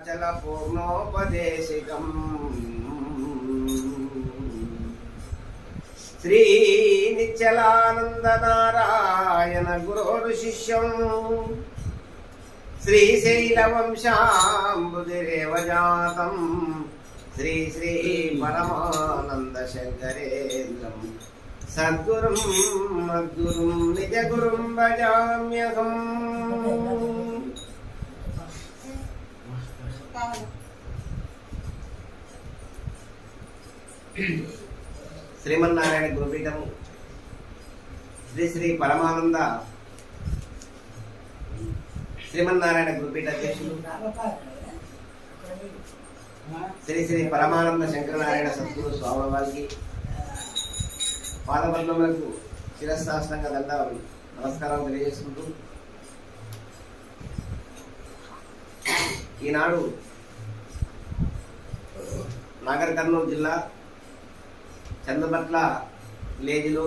చల పూర్ణోపదేశికం శ్రీ నిశ్చలానంద నారాయణ గురోరు శిష్యం శ్రీశైలవంశాంబుదిరేవ జాతం శ్రీ శ్రీ పరమానంద శంకరేంద్రం సద్గురుం మద్గురుం నిజగురుం భజామ్యహం. శ్రీమన్నారాయణ గురుపీఠము శ్రీ శ్రీ పరమానంద శ్రీమన్నారాయణ గురుపీఠ అధ్యక్షులు శ్రీ శ్రీ పరమానంద శంకరనారాయణ సద్గురు స్వామి వారికి పాదపద్మములకు శిరస్సాష్టంగా దండ నమస్కారం తెలియజేసుకుంటూ ఈనాడు నాగర్ కర్నూలు జిల్లా చందుపట్ల విలేజ్లో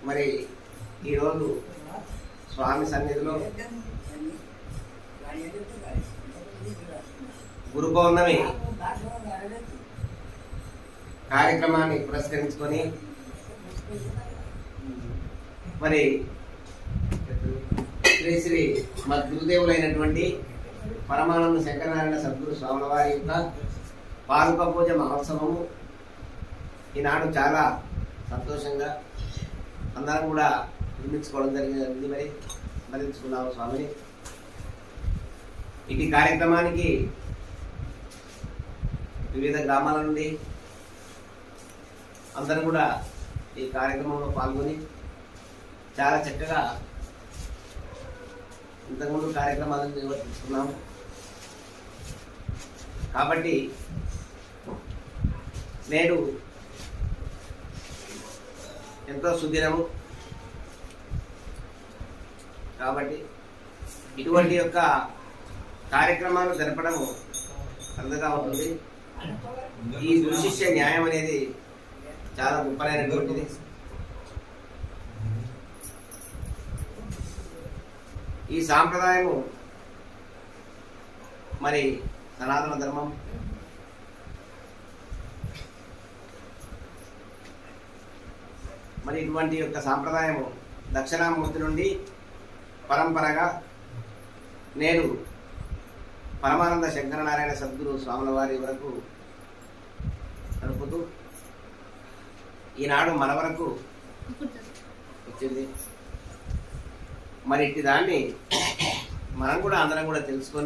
మరి ఈరోజు స్వామి సన్నిధిలో గురు పౌర్ణమి కార్యక్రమాన్ని పురస్కరించుకొని మరి శ్రీ శ్రీ మా గురుదేవులైనటువంటి పరమానంద శంకరనారాయణ సద్గురు స్వాముల వారి యొక్క పాదుక పూజ మహోత్సవము ఈనాడు చాలా సంతోషంగా అందరం కూడా నిర్మించుకోవడం జరిగింది. మరి స్మరించుకున్నాము స్వామిని. ఇటు కార్యక్రమానికి వివిధ గ్రామాల నుండి అందరూ కూడా ఈ కార్యక్రమంలో పాల్గొని చాలా చక్కగా ఇంతకుముందు కార్యక్రమాలను నిర్వర్తిస్తున్నాము. కాబట్టి నేడు ఎంతో సుదినము కాబట్టి ఇటువంటి యొక్క కార్యక్రమాలు జరపడము అరుదుగా ఉంటుంది. ఈ గురుశిష్య న్యాయం అనేది చాలా గొప్పలైనటువంటిది. ఈ సాంప్రదాయము మరి సనాతన ధర్మం. మరి ఇటువంటి యొక్క సాంప్రదాయము దక్షిణామూర్తి నుండి పరంపరగా నేడు పరమానంద శంకరనారాయణ సద్గురు స్వాముల వారి వరకు నడుపుతూ ఈనాడు మన వరకు వచ్చింది. మరి ఇట్టి దాన్ని మనం కూడా అందరం కూడా తెలుసుకొని